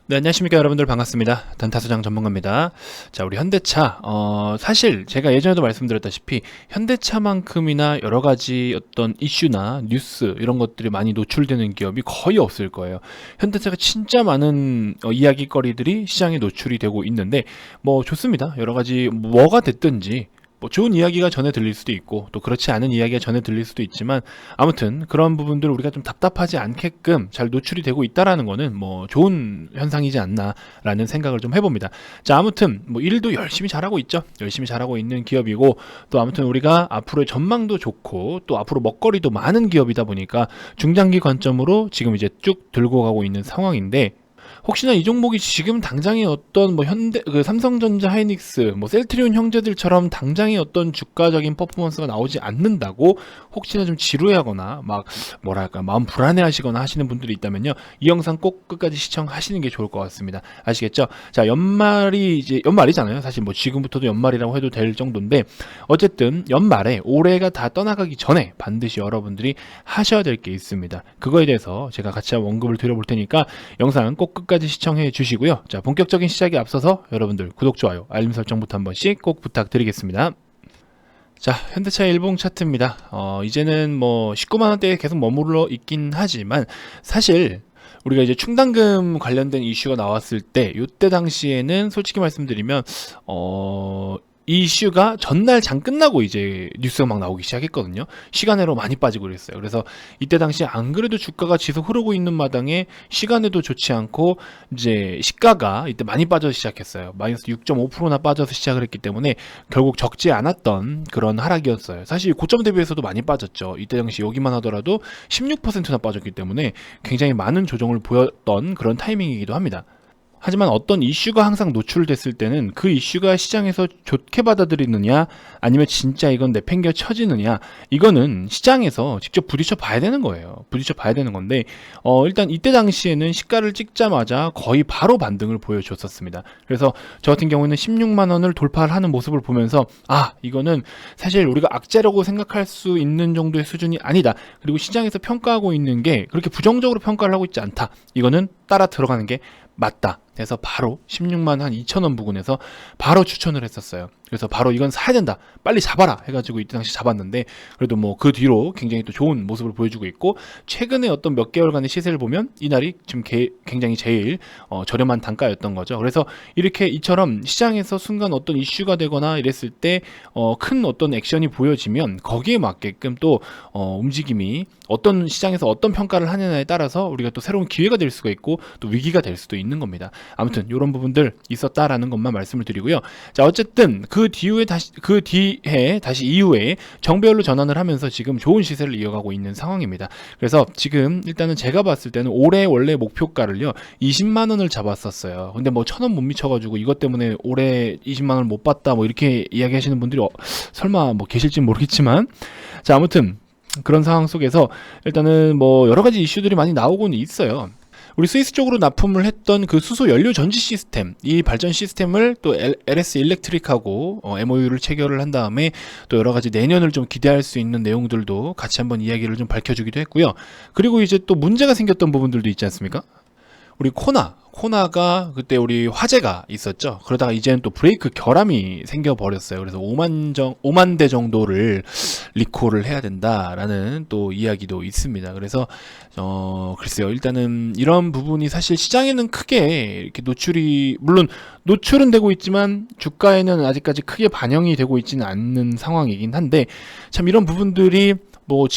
네, 안녕하십니까 여러분들, 반갑습니다. 단타소장 전문가입니다. 자, 우리 현대차, 사실 제가 예전에도 말씀드렸다시피 현대차만큼이나 여러 가지 어떤 이슈나 뉴스 이런 것들이 많이 노출되는 기업이 거의 없을 거예요. 현대차가 진짜 많은 이야기거리들이 시장에 노출이 되고 있는데, 뭐 좋습니다. 여러 가지 뭐가 됐든지 뭐 좋은 이야기가 전해 들릴 수도 있고 또 그렇지 않은 이야기가 전해 들릴 수도 있지만, 아무튼 그런 부분들을 우리가 좀 답답하지 않게끔 잘 노출이 되고 있다라는 거는 뭐 좋은 현상이지 않나라는 생각을 좀 해봅니다. 자, 아무튼 뭐 일도 열심히 잘하고 있죠. 열심히 잘하고 있는 기업이고, 또 아무튼 우리가 앞으로의 전망도 좋고 또 앞으로 먹거리도 많은 기업이다 보니까 중장기 관점으로 지금 이제 쭉 들고 가고 있는 상황인데, 혹시나 이 종목이 지금 당장의 어떤 뭐 삼성전자, 하이닉스, 뭐 셀트리온 형제들처럼 당장의 어떤 주가적인 퍼포먼스가 나오지 않는다고 혹시나 좀 지루해하거나 막 뭐랄까 마음 불안해하시거나 하시는 분들이 있다면요, 이 영상 꼭 끝까지 시청하시는 게 좋을 것 같습니다. 아시겠죠? 자, 연말이 이제 연말이잖아요. 사실 뭐 지금부터도 연말이라고 해도 될 정도인데, 어쨌든 연말에 올해가 다 떠나가기 전에 반드시 여러분들이 하셔야 될 게 있습니다. 그거에 대해서 제가 같이 언급을 드려볼 테니까 영상 꼭 끝까지 시청해 주시고요. 자, 본격적인 시작에 앞서서 여러분들 구독, 좋아요, 알림 설정부터 한 번씩 꼭 부탁드리겠습니다. 자, 현대차 일봉 차트입니다. 이제는 뭐 19만원대에 계속 머물러 있긴 하지만, 사실 우리가 이제 충당금 관련된 이슈가 나왔을 때, 이때 당시에는 솔직히 말씀드리면 이 이슈가 전날 장 끝나고 이제 뉴스가 막 나오기 시작했거든요. 시간외로 많이 빠지고 그랬어요. 그래서 이때 당시 안 그래도 주가가 지속 흐르고 있는 마당에 시간에도 좋지 않고 이제 시가가 이때 많이 빠져 시작했어요. 마이너스 6.5%나 빠져서 시작을 했기 때문에 결국 적지 않았던 그런 하락이었어요. 사실 고점 대비해서도 많이 빠졌죠. 이때 당시 여기만 하더라도 16%나 빠졌기 때문에 굉장히 많은 조정을 보였던 그런 타이밍이기도 합니다. 하지만 어떤 이슈가 항상 노출됐을 때는 그 이슈가 시장에서 좋게 받아들이느냐 아니면 진짜 이건 내팽겨 쳐지느냐, 이거는 시장에서 직접 부딪혀 봐야 되는 거예요. 부딪혀 봐야 되는 건데, 일단 이때 당시에는 시가를 찍자마자 거의 바로 반등을 보여줬었습니다. 그래서 저 같은 경우는 16만 원을 돌파를 하는 모습을 보면서, 이거는 사실 우리가 악재라고 생각할 수 있는 정도의 수준이 아니다. 그리고 시장에서 평가하고 있는 게 그렇게 부정적으로 평가를 하고 있지 않다. 이거는 따라 들어가는 게 맞다. 그래서 바로 16만 한 2천원 부근에서 바로 추천을 했었어요. 그래서 바로 이건 사야 된다, 빨리 잡아라 해가지고 이때 당시 잡았는데, 그래도 뭐 그 뒤로 굉장히 또 좋은 모습을 보여주고 있고, 최근에 어떤 몇 개월간의 시세를 보면 이날이 지금 굉장히 제일 저렴한 단가였던 거죠. 그래서 이렇게 이처럼 시장에서 순간 어떤 이슈가 되거나 이랬을 때 큰 어떤 액션이 보여지면 거기에 맞게끔 또 움직임이 어떤 시장에서 어떤 평가를 하느냐에 따라서 우리가 또 새로운 기회가 될 수가 있고 또 위기가 될 수도 있는 겁니다. 아무튼 이런 부분들 있었다라는 것만 말씀을 드리고요. 자, 어쨌든 그 뒤에 다시 이후에 정배열로 전환을 하면서 지금 좋은 시세를 이어가고 있는 상황입니다. 그래서 지금 일단은 제가 봤을 때는 올해 원래 목표가를요 20만 원을 잡았었어요. 근데 뭐 1,000원 못 미쳐가지고 이것 때문에 올해 20만 원을 못 받다 뭐 이렇게 이야기하시는 분들이 설마 뭐 계실지 모르겠지만, 자, 아무튼 그런 상황 속에서 일단은 뭐 여러 가지 이슈들이 많이 나오고는 있어요. 우리 스위스 쪽으로 납품을 했던 그 수소 연료 전지 시스템, 이 발전 시스템을 또 LS 일렉트릭하고 MOU를 체결을 한 다음에 또 여러 가지 내년을 좀 기대할 수 있는 내용들도 같이 한번 이야기를 좀 밝혀주기도 했고요. 그리고 이제 또 문제가 생겼던 부분들도 있지 않습니까? 우리 코나가 그때 우리 화재가 있었죠. 그러다가 이제는 또 브레이크 결함이 생겨버렸어요. 그래서 5만 대 정도를 리콜을 해야 된다라는 또 이야기도 있습니다. 그래서 글쎄요, 일단은 이런 부분이 사실 시장에는 크게 이렇게 물론 노출은 되고 있지만 주가에는 아직까지 크게 반영이 되고 있지는 않는 상황이긴 한데, 참 이런 부분들이 뭐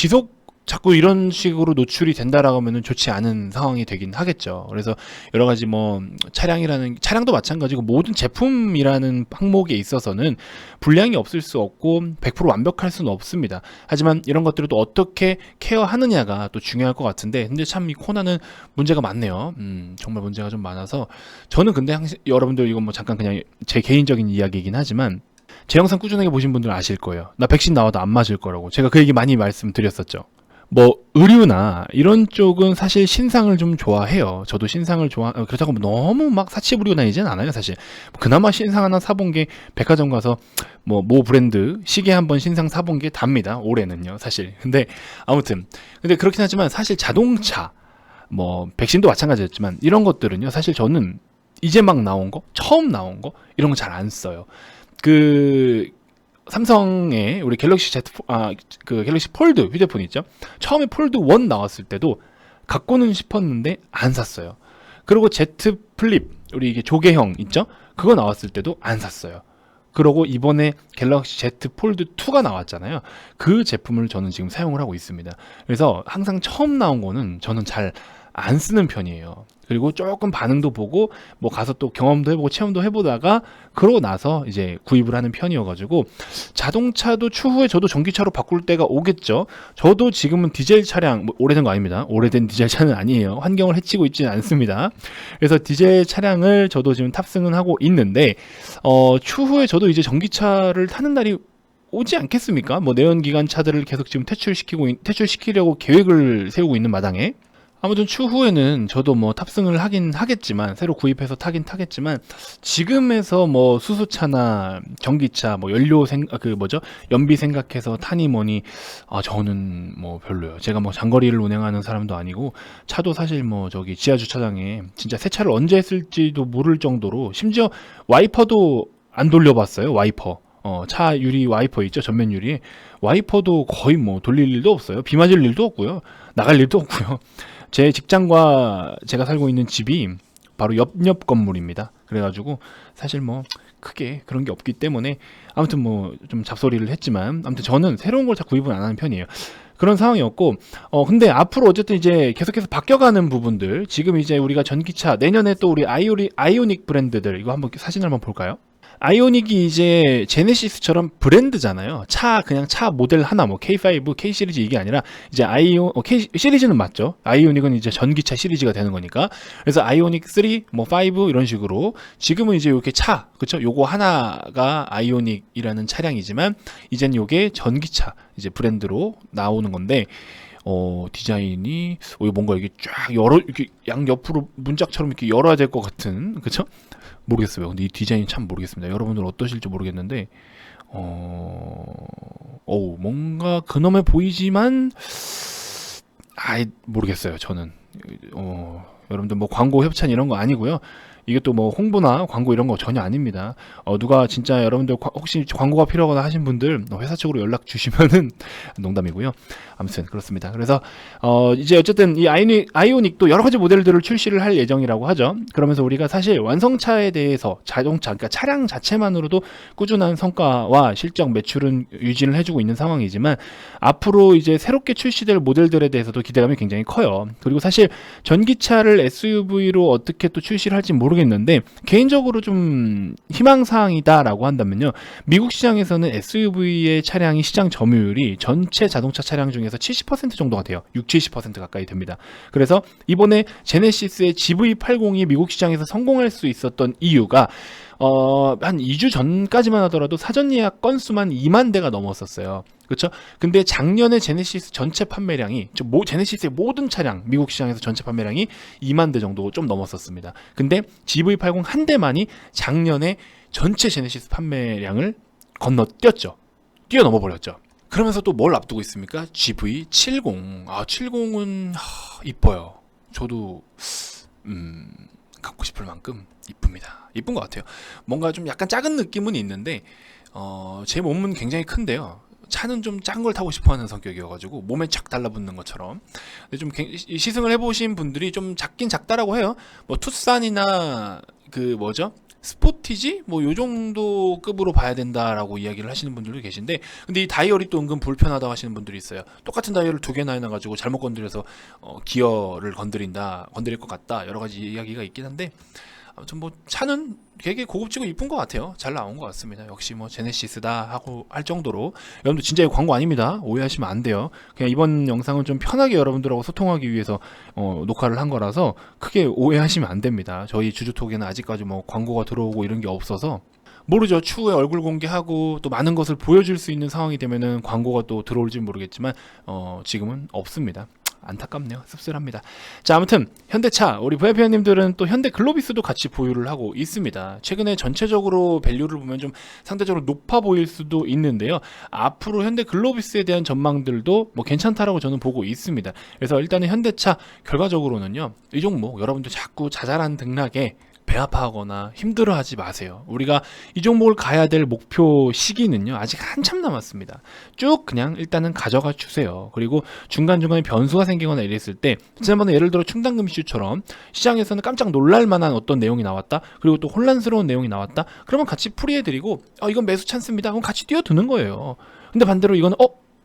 자꾸 이런 식으로 노출이 된다라고 하면은 좋지 않은 상황이 되긴 하겠죠. 그래서 여러 가지 뭐 차량도 마찬가지고 모든 제품이라는 항목에 있어서는 불량이 없을 수 없고 100% 완벽할 수는 없습니다. 하지만 이런 것들을 또 어떻게 케어하느냐가 또 중요할 것 같은데, 근데 참 이 코나는 문제가 많네요. 정말 문제가 좀 많아서, 저는 근데 여러분들 이건 뭐 잠깐 그냥 제 개인적인 이야기이긴 하지만, 제 영상 꾸준하게 보신 분들은 아실 거예요. 나 백신 나와도 안 맞을 거라고 제가 그 얘기 많이 말씀드렸었죠. 뭐 의류나 이런 쪽은 사실 신상을 좀 좋아해요. 저도 신상을 그렇다고 너무 막 사치 부리고 다니진 않아요. 사실 그나마 신상 하나 사본 게 백화점 가서 뭐 브랜드 시계 한번 신상 사본 게 답니다. 올해는요, 사실. 근데 아무튼 그렇긴 하지만 사실 자동차 뭐 백신도 마찬가지였지만 이런 것들은요 사실 저는 이제 막 나온 거, 처음 나온 거 이런 거 잘 안 써요. 그 삼성의 우리 갤럭시 그 갤럭시 폴드 휴대폰 있죠. 처음에 폴드 1 나왔을 때도 갖고는 싶었는데 안 샀어요. 그리고 Z 플립 우리 이게 조개형 있죠. 그거 나왔을 때도 안 샀어요. 그러고 이번에 갤럭시 Z 폴드 2가 나왔잖아요. 그 제품을 저는 지금 사용을 하고 있습니다. 그래서 항상 처음 나온 거는 저는 잘 안 쓰는 편이에요. 그리고 조금 반응도 보고 뭐 가서 또 경험도 해보고 체험도 해보다가 그러고 나서 이제 구입을 하는 편이어가지고 자동차도 추후에 저도 전기차로 바꿀 때가 오겠죠. 저도 지금은 디젤 차량, 뭐 오래된 거 아닙니다. 오래된 디젤 차는 아니에요. 환경을 해치고 있지는 않습니다. 그래서 디젤 차량을 저도 지금 탑승은 하고 있는데 추후에 저도 이제 전기차를 타는 날이 오지 않겠습니까? 뭐 내연기관 차들을 계속 지금 퇴출시키려고 계획을 세우고 있는 마당에 아무튼 추후에는 저도 뭐 탑승을 하긴 하겠지만 새로 구입해서 타긴 타겠지만 지금에서 뭐 수소차나 전기차 뭐 연비 생각해서 타니 뭐니 저는 뭐 별로요. 제가 뭐 장거리를 운행하는 사람도 아니고 차도 사실 뭐 저기 지하 주차장에 진짜 세차를 언제 했을지도 모를 정도로 심지어 와이퍼도 안 돌려봤어요. 와이퍼. 차 유리 와이퍼 있죠? 전면 유리. 와이퍼도 거의 뭐 돌릴 일도 없어요. 비 맞을 일도 없고요. 나갈 일도 없고요. 제 직장과 제가 살고 있는 집이 바로 옆 건물입니다. 그래가지고 사실 뭐 크게 그런 게 없기 때문에 아무튼 뭐 좀 잡소리를 했지만 아무튼 저는 새로운 걸 다 구입은 안 하는 편이에요. 그런 상황이었고 근데 앞으로 어쨌든 이제 계속해서 바뀌어가는 부분들 지금 이제 우리가 전기차 내년에 또 우리 아이오닉 브랜드들 이거 한번 사진 한번 볼까요? 아이오닉이 이제 제네시스처럼 브랜드잖아요. 그냥 차 모델 하나, 뭐 K5, K 시리즈 이게 아니라 이제 K 시리즈는 맞죠. 아이오닉은 이제 전기차 시리즈가 되는 거니까. 그래서 아이오닉 3, 뭐 5 이런 식으로 지금은 이제 이렇게 그쵸? 요거 하나가 아이오닉이라는 차량이지만 이제는 요게 전기차 이제 브랜드로 나오는 건데. 디자인이 뭔가 이게 쫙 이렇게 양옆으로 문짝처럼 이렇게 열어야 될 것 같은 그쵸? 모르겠어요. 근데 이 디자인 참 모르겠습니다. 여러분들 어떠실지 모르겠는데 뭔가 근엄해 보이지만 모르겠어요. 저는 여러분들 뭐 광고 협찬 이런 거 아니고요. 이게 또 뭐 홍보나 광고 이런 거 전혀 아닙니다. 누가 진짜 여러분들 혹시 광고가 필요하거나 하신 분들 회사 쪽으로 연락 주시면은 농담이고요. 아무튼 그렇습니다. 그래서 이제 어쨌든 이 아이오닉도 여러 가지 모델들을 출시를 할 예정이라고 하죠. 그러면서 우리가 사실 완성차에 대해서 그러니까 차량 자체만으로도 꾸준한 성과와 실적 매출은 유지를 해주고 있는 상황이지만 앞으로 이제 새롭게 출시될 모델들에 대해서도 기대감이 굉장히 커요. 그리고 사실 전기차를 SUV로 어떻게 또 출시를 할지 모르겠는데 개인적으로 좀 희망사항이다라고 한다면요. 미국 시장에서는 SUV의 차량이 시장 점유율이 전체 자동차 차량 중에서 70% 정도가 돼요. 60-70% 가까이 됩니다. 그래서 이번에 제네시스의 GV80이 미국 시장에서 성공할 수 있었던 이유가 한 2주 전까지만 하더라도 사전 예약 건수만 2만 대가 넘었었어요. 그렇죠? 근데 작년에 제네시스 전체 판매량이 제네시스의 모든 차량 미국 시장에서 전체 판매량이 2만 대 정도 좀 넘었었습니다. 근데 GV80 한 대만이 작년에 전체 제네시스 판매량을 뛰어넘어 버렸죠. 그러면서 또 뭘 앞두고 있습니까? GV70. 70은 이뻐요. 저도 갖고 싶을 만큼 이쁩니다. 이쁜 것 같아요. 뭔가 좀 약간 작은 느낌은 있는데 제 몸은 굉장히 큰데요. 차는 좀 작은 걸 타고 싶어하는 성격이어가지고 몸에 착 달라붙는 것처럼. 근데 좀 시승을 해보신 분들이 좀 작긴 작다라고 해요. 뭐 투싼이나 스포티지? 뭐 요 정도 급으로 봐야 된다라고 이야기를 하시는 분들도 계신데 근데 이 다이얼이 또 은근 불편하다고 하시는 분들이 있어요. 똑같은 다이얼을 두 개나 해놔가지고 잘못 건드려서 기어를 건드릴 것 같다 여러 가지 이야기가 있긴 한데 아무튼 뭐 차는 되게 고급지고 이쁜 것 같아요. 잘 나온 것 같습니다. 역시 뭐 제네시스다 하고 할 정도로. 여러분들 진짜 이거 광고 아닙니다. 오해하시면 안 돼요. 그냥 이번 영상은 좀 편하게 여러분들하고 소통하기 위해서 녹화를 한 거라서 크게 오해하시면 안 됩니다. 저희 주주톡에는 아직까지 뭐 광고가 들어오고 이런 게 없어서 모르죠. 추후에 얼굴 공개하고 또 많은 것을 보여줄 수 있는 상황이 되면은 광고가 또 들어올지 모르겠지만 지금은 없습니다. 안타깝네요. 씁쓸합니다. 자, 아무튼 현대차 우리 VIP님들은 또 현대 글로비스도 같이 보유를 하고 있습니다. 최근에 전체적으로 밸류를 보면 좀 상대적으로 높아 보일 수도 있는데요. 앞으로 현대 글로비스에 대한 전망들도 뭐 괜찮다라고 저는 보고 있습니다. 그래서 일단은 현대차 결과적으로는요, 이 종목 여러분들 자꾸 자잘한 등락에 배 아파하거나 힘들어하지 마세요. 우리가 이 종목을 가야 될 목표 시기는요, 아직 한참 남았습니다. 쭉 그냥 일단은 가져가 주세요. 그리고 중간중간에 변수가 생기거나 이랬을 때, 지난번에 예를 들어 충당금 이슈처럼 시장에서는 깜짝 놀랄 만한 어떤 내용이 나왔다, 그리고 또 혼란스러운 내용이 나왔다, 그러면 같이 풀이해드리고 이건 매수 찬스입니다, 그럼 같이 뛰어드는 거예요. 근데 반대로 이거는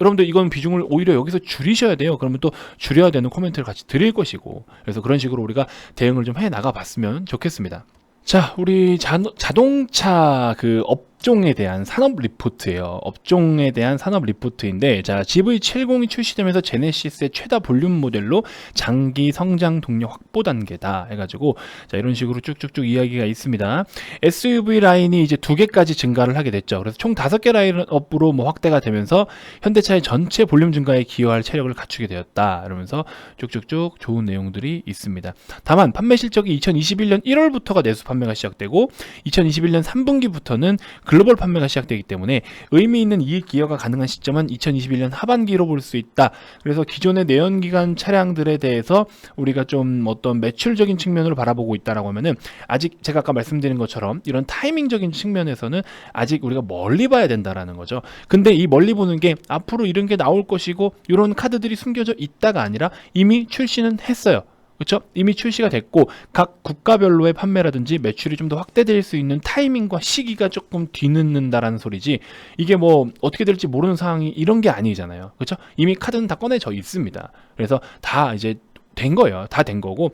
여러분들 이건 비중을 오히려 여기서 줄이셔야 돼요. 그러면 또 줄여야 되는 코멘트를 같이 드릴 것이고, 그래서 그런 식으로 우리가 대응을 좀 해 나가 봤으면 좋겠습니다. 자, 우리 자동차 그 업종에 대한 산업 리포트예요. 업종에 대한 산업 리포트인데, 자, GV70이 출시되면서 제네시스의 최다 볼륨 모델로 장기 성장 동력 확보 단계다 해가지고, 자, 이런 식으로 쭉쭉쭉 이야기가 있습니다. SUV 라인이 이제 2개까지 증가를 하게 됐죠. 그래서 총 5개 라인업으로 뭐 확대가 되면서 현대차의 전체 볼륨 증가에 기여할 체력을 갖추게 되었다, 이러면서 쭉쭉쭉 좋은 내용들이 있습니다. 다만 판매 실적이 2021년 1월부터가 내수 판매가 시작되고 2021년 3분기부터는 글로벌 판매가 시작되기 때문에 의미 있는 이익 기여가 가능한 시점은 2021년 하반기로 볼 수 있다. 그래서 기존의 내연기관 차량들에 대해서 우리가 좀 어떤 매출적인 측면으로 바라보고 있다라고 하면은, 아직 제가 아까 말씀드린 것처럼 이런 타이밍적인 측면에서는 아직 우리가 멀리 봐야 된다라는 거죠. 근데 이 멀리 보는 게 앞으로 이런 게 나올 것이고 이런 카드들이 숨겨져 있다가 아니라 이미 출시는 했어요. 그렇죠? 이미 출시가 됐고 각 국가별로의 판매라든지 매출이 좀 더 확대될 수 있는 타이밍과 시기가 조금 뒤늦는다라는 소리지, 이게 뭐 어떻게 될지 모르는 상황이 이런 게 아니잖아요. 그렇죠? 이미 카드는 다 꺼내져 있습니다. 그래서 다 이제 된 거예요. 다 된 거고,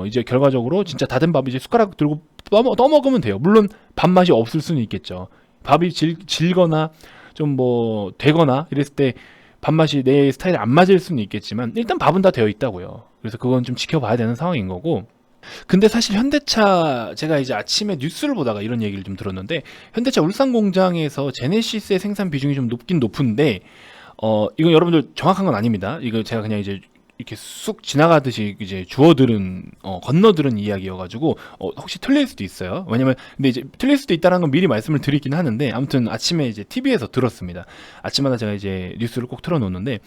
이제 결과적으로 진짜 다 된 밥 이제 숟가락 들고 떠먹으면 돼요. 물론 밥맛이 없을 수는 있겠죠. 밥이 질거나 좀 뭐 되거나 이랬을 때 밥맛이 내 스타일에 안 맞을 수는 있겠지만 일단 밥은 다 되어 있다고요. 그래서 그건 좀 지켜봐야 되는 상황인 거고. 근데 사실 현대차, 제가 이제 아침에 뉴스를 보다가 이런 얘기를 좀 들었는데, 현대차 울산 공장에서 제네시스의 생산 비중이 좀 높긴 높은데, 이건 여러분들 정확한 건 아닙니다. 이거 제가 그냥 이제 이렇게 쑥 지나가듯이 이제 건너들은 이야기여가지고 혹시 틀릴 수도 있어요. 왜냐면 근데 이제 틀릴 수도 있다는 건 미리 말씀을 드리긴 하는데, 아무튼 아침에 이제 TV에서 들었습니다. 아침마다 제가 이제 뉴스를 꼭 틀어놓는데,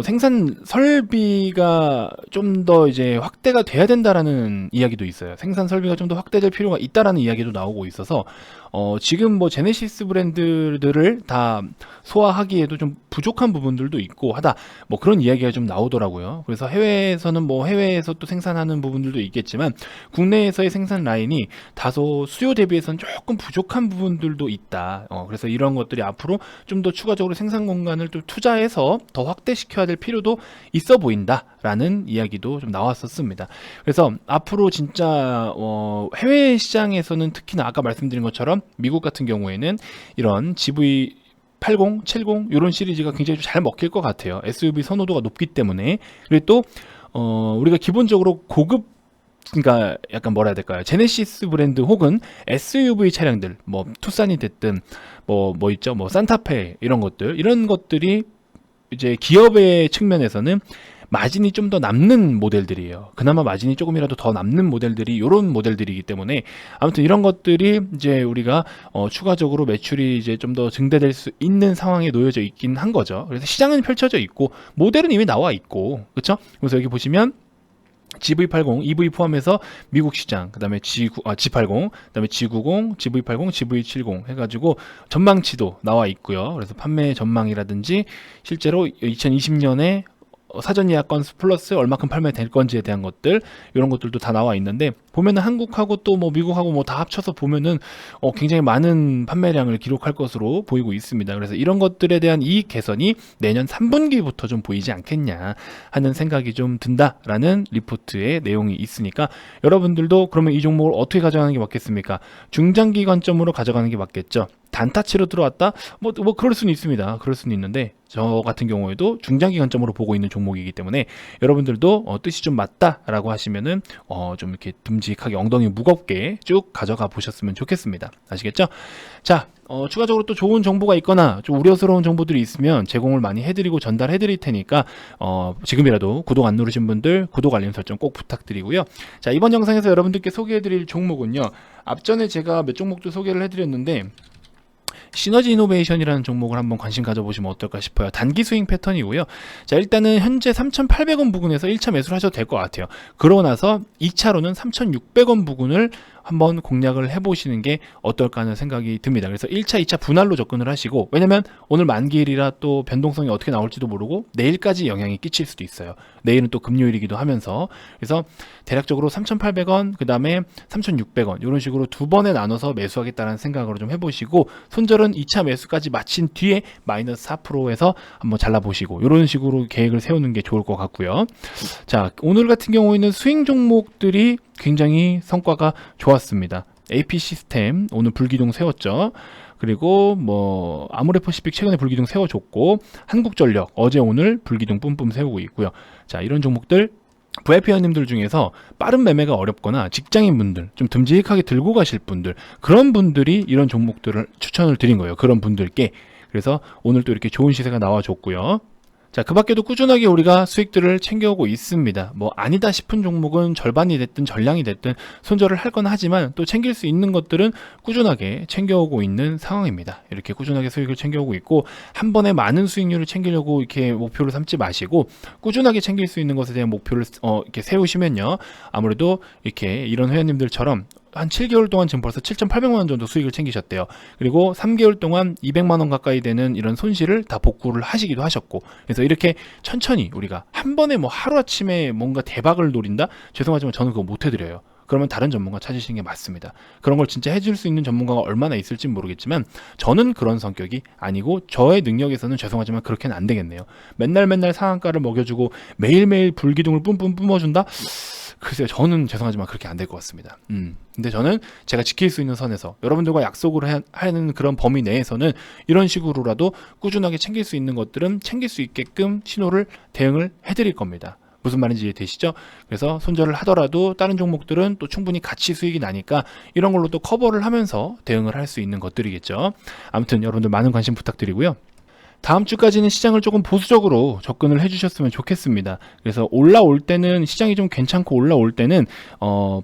생산 설비가 좀 더 이제 확대가 돼야 된다라는 이야기도 있어요. 생산 설비가 좀 더 확대될 필요가 있다라는 이야기도 나오고 있어서, 지금 뭐 제네시스 브랜드들을 다 소화하기에도 좀 부족한 부분들도 있고 하다, 뭐 그런 이야기가 좀 나오더라고요. 그래서 해외에서는 뭐 해외에서 또 생산하는 부분들도 있겠지만 국내에서의 생산 라인이 다소 수요 대비해서는 조금 부족한 부분들도 있다. 그래서 이런 것들이 앞으로 좀 더 추가적으로 생산 공간을 좀 투자해서 더 확대시켜야 될 필요도 있어 보인다라는 이야기도 좀 나왔었습니다. 그래서 앞으로 진짜 해외 시장에서는 특히나 아까 말씀드린 것처럼 미국 같은 경우에는 이런 GV80, 70 이런 시리즈가 굉장히 잘 먹힐 것 같아요. SUV 선호도가 높기 때문에. 그리고 또 우리가 기본적으로 고급, 그러니까 약간 뭐라 해야 될까요? 제네시스 브랜드 혹은 SUV 차량들, 뭐 투싼이 됐든 뭐 있죠, 뭐 산타페 이런 것들이 이제 기업의 측면에서는 마진이 좀 더 남는 모델들이에요. 그나마 마진이 조금이라도 더 남는 모델들이 이런 모델들이기 때문에, 아무튼 이런 것들이 이제 우리가 추가적으로 매출이 이제 좀 더 증대될 수 있는 상황에 놓여져 있긴 한 거죠. 그래서 시장은 펼쳐져 있고 모델은 이미 나와 있고, 그렇죠? 그래서 여기 보시면 GV80, EV 포함해서 미국 시장, 그 다음에 G80, 그 다음에 G90, GV80, GV70 해가지고 전망치도 나와 있고요. 그래서 판매 전망이라든지 실제로 2020년에 사전 예약 건수 플러스 얼마큼 판매될 건지에 대한 것들, 이런 것들도 다 나와 있는데, 보면은 한국하고 또 뭐 미국하고 뭐 다 합쳐서 보면은 굉장히 많은 판매량을 기록할 것으로 보이고 있습니다. 그래서 이런 것들에 대한 이익 개선이 내년 3분기부터 좀 보이지 않겠냐 하는 생각이 좀 든다라는 리포트의 내용이 있으니까, 여러분들도 그러면 이 종목을 어떻게 가져가는 게 맞겠습니까? 중장기 관점으로 가져가는 게 맞겠죠. 단타치로 들어왔다? 뭐 그럴 수는 있습니다. 그럴 수는 있는데 저 같은 경우에도 중장기 관점으로 보고 있는 종목이기 때문에 여러분들도 뜻이 좀 맞다라고 하시면은 좀 이렇게 듬직하게 엉덩이 무겁게 쭉 가져가 보셨으면 좋겠습니다. 아시겠죠? 자, 추가적으로 또 좋은 정보가 있거나 좀 우려스러운 정보들이 있으면 제공을 많이 해드리고 전달해 드릴 테니까 지금이라도 구독 안 누르신 분들 구독 알림 설정 꼭 부탁드리고요. 자, 이번 영상에서 여러분들께 소개해 드릴 종목은요, 앞전에 제가 몇 종목도 소개를 해드렸는데 시너지 이노베이션이라는 종목을 한번 관심 가져보시면 어떨까 싶어요. 단기 스윙 패턴이고요. 자, 일단은 현재 3,800원 부근에서 1차 매수를 하셔도 될 것 같아요. 그러고 나서 2차로는 3,600원 부근을 한번 공략을 해보시는 게 어떨까 하는 생각이 듭니다. 그래서 1차, 2차 분할로 접근을 하시고, 왜냐면 오늘 만기일이라 또 변동성이 어떻게 나올지도 모르고 내일까지 영향이 끼칠 수도 있어요. 내일은 또 금요일이기도 하면서, 그래서 대략적으로 3,800원, 그 다음에 3,600원 이런 식으로 두 번에 나눠서 매수하겠다는 생각으로 좀 해보시고, 손절은 2차 매수까지 마친 뒤에 마이너스 4%에서 한번 잘라보시고, 이런 식으로 계획을 세우는 게 좋을 것 같고요. 자, 오늘 같은 경우에는 스윙 종목들이 굉장히 성과가 좋았습니다. AP 시스템 오늘 불기둥 세웠죠. 그리고 뭐 아모레퍼시픽 최근에 불기둥 세워줬고, 한국전력 어제 오늘 불기둥 뿜뿜 세우고 있고요. 자, 이런 종목들 VIP 회원님들 중에서 빠른 매매가 어렵거나 직장인분들, 좀 듬직하게 들고 가실 분들, 그런 분들이 이런 종목들을 추천을 드린 거예요. 그런 분들께. 그래서 오늘 또 이렇게 좋은 시세가 나와줬고요. 자, 그 밖에도 꾸준하게 우리가 수익들을 챙겨오고 있습니다. 뭐 아니다 싶은 종목은 절반이 됐든 전량이 됐든 손절을 할 건 하지만, 또 챙길 수 있는 것들은 꾸준하게 챙겨오고 있는 상황입니다. 이렇게 꾸준하게 수익을 챙겨오고 있고, 한 번에 많은 수익률을 챙기려고 이렇게 목표를 삼지 마시고 꾸준하게 챙길 수 있는 것에 대한 목표를 이렇게 세우시면요, 아무래도 이렇게 이런 회원님들처럼 한 7개월 동안 지금 벌써 7,800만 원 정도 수익을 챙기셨대요. 그리고 3개월 동안 200만 원 가까이 되는 이런 손실을 다 복구를 하시기도 하셨고, 그래서 이렇게 천천히 우리가 한 번에 뭐 하루아침에 뭔가 대박을 노린다? 죄송하지만 저는 그거 못 해드려요. 그러면 다른 전문가 찾으시는 게 맞습니다. 그런 걸 진짜 해줄 수 있는 전문가가 얼마나 있을지 모르겠지만 저는 그런 성격이 아니고, 저의 능력에서는 죄송하지만 그렇게는 안 되겠네요. 맨날 상한가를 먹여주고 매일매일 불기둥을 뿜뿜 뿜어준다? 글쎄요, 저는 죄송하지만 그렇게 안 될 것 같습니다. 근데 저는 제가 지킬 수 있는 선에서 여러분들과 약속을 하는 그런 범위 내에서는 이런 식으로라도 꾸준하게 챙길 수 있는 것들은 챙길 수 있게끔 신호를 대응을 해드릴 겁니다. 무슨 말인지 이해되시죠? 그래서 손절을 하더라도 다른 종목들은 또 충분히 같이 수익이 나니까 이런 걸로 또 커버를 하면서 대응을 할 수 있는 것들이겠죠. 아무튼 여러분들 많은 관심 부탁드리고요. 다음 주까지는 시장을 조금 보수적으로 접근을 해주셨으면 좋겠습니다. 그래서 올라올 때는, 시장이 좀 괜찮고 올라올 때는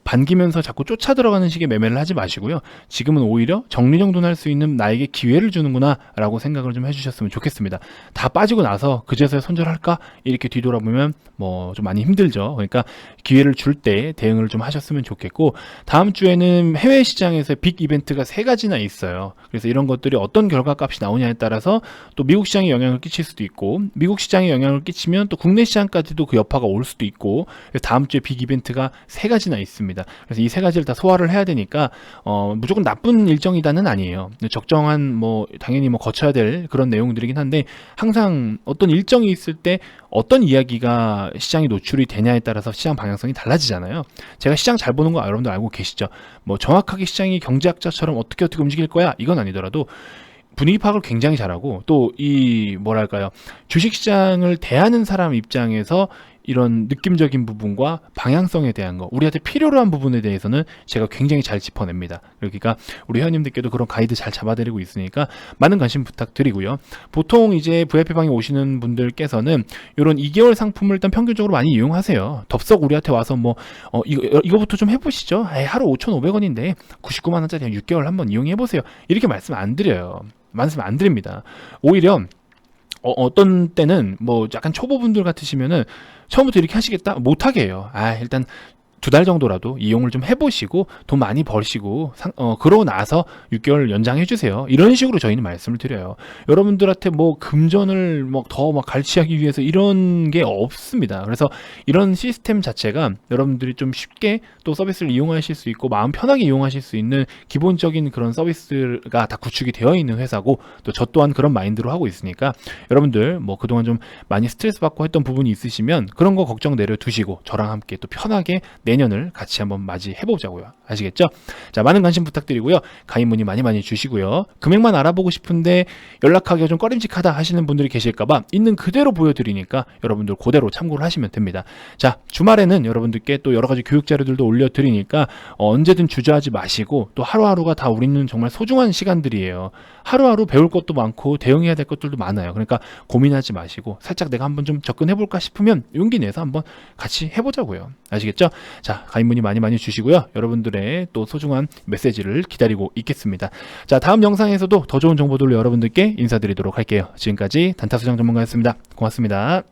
반기면서 자꾸 쫓아 들어가는 식의 매매를 하지 마시고요. 지금은 오히려 정리정돈할 수 있는 나에게 기회를 주는구나 라고 생각을 좀 해주셨으면 좋겠습니다. 다 빠지고 나서 그제서야 손절할까? 이렇게 뒤돌아보면 뭐 좀 많이 힘들죠. 그러니까 기회를 줄 때 대응을 좀 하셨으면 좋겠고, 다음 주에는 해외 시장에서 빅 이벤트가 3가지나 있어요. 그래서 이런 것들이 어떤 결과값이 나오냐에 따라서 또 미국 시장에 영향을 끼칠 수도 있고, 미국 시장에 영향을 끼치면 또 국내 시장까지도 그 여파가 올 수도 있고, 그래서 다음 주에 빅 이벤트가 3가지나 있습니다. 그래서 이 3가지를 다 소화를 해야 되니까 무조건 나쁜 일정이다는 아니에요. 적정한 뭐 당연히 뭐 거쳐야 될 그런 내용들이긴 한데, 항상 어떤 일정이 있을 때 어떤 이야기가 시장에 노출이 되냐에 따라서 시장 방향성이 달라지잖아요. 제가 시장 잘 보는 거 여러분들 알고 계시죠? 뭐 정확하게 시장이 경제학자처럼 어떻게 움직일 거야 이건 아니더라도 분위기 파악을 굉장히 잘하고, 또 이 뭐랄까요, 주식시장을 대하는 사람 입장에서 이런 느낌적인 부분과 방향성에 대한 거, 우리한테 필요로 한 부분에 대해서는 제가 굉장히 잘 짚어냅니다. 그러니까 우리 회원님들께도 그런 가이드 잘 잡아드리고 있으니까 많은 관심 부탁드리고요. 보통 이제 VIP방에 오시는 분들께서는 이런 2개월 상품을 일단 평균적으로 많이 이용하세요. 덥석 우리한테 와서 뭐 이거부터 좀 해보시죠. 하루 5,500원인데 99만 원짜리 6개월 한번 이용해보세요. 이렇게 말씀 안 드려요. 말씀 안 드립니다. 오히려 어떤 때는 뭐 약간 초보분들 같으시면은 처음부터 이렇게 하시겠다? 못하게 해요. 일단 2달 정도라도 이용을 좀 해보시고 돈 많이 벌시고 그러고 나서 6개월 연장해주세요. 이런 식으로 저희는 말씀을 드려요. 여러분들한테 뭐 금전을 더 갈취하기 위해서 이런 게 없습니다. 그래서 이런 시스템 자체가 여러분들이 좀 쉽게 또 서비스를 이용하실 수 있고 마음 편하게 이용하실 수 있는 기본적인 그런 서비스가 다 구축이 되어 있는 회사고, 또 저 또한 그런 마인드로 하고 있으니까 여러분들 뭐 그동안 좀 많이 스트레스 받고 했던 부분이 있으시면 그런 거 걱정 내려두시고 저랑 함께 또 편하게 내년을 같이 한번 맞이해보자고요. 아시겠죠? 자, 많은 관심 부탁드리고요. 가입 문의 많이 주시고요. 금액만 알아보고 싶은데 연락하기가 좀 꺼림직하다 하시는 분들이 계실까봐 있는 그대로 보여드리니까 여러분들 그대로 참고를 하시면 됩니다. 자, 주말에는 여러분들께 또 여러 가지 교육 자료들도 올려드리니까 언제든 주저하지 마시고, 또 하루하루가 다 우리는 정말 소중한 시간들이에요. 하루하루 배울 것도 많고 대응해야 될 것들도 많아요. 그러니까 고민하지 마시고 살짝 내가 한번 좀 접근해볼까 싶으면 용기 내서 한번 같이 해보자고요. 아시겠죠? 자, 가입 문의 많이 주시고요. 여러분들의 또 소중한 메시지를 기다리고 있겠습니다. 자, 다음 영상에서도 더 좋은 정보들로 여러분들께 인사드리도록 할게요. 지금까지 단타수장 전문가였습니다. 고맙습니다.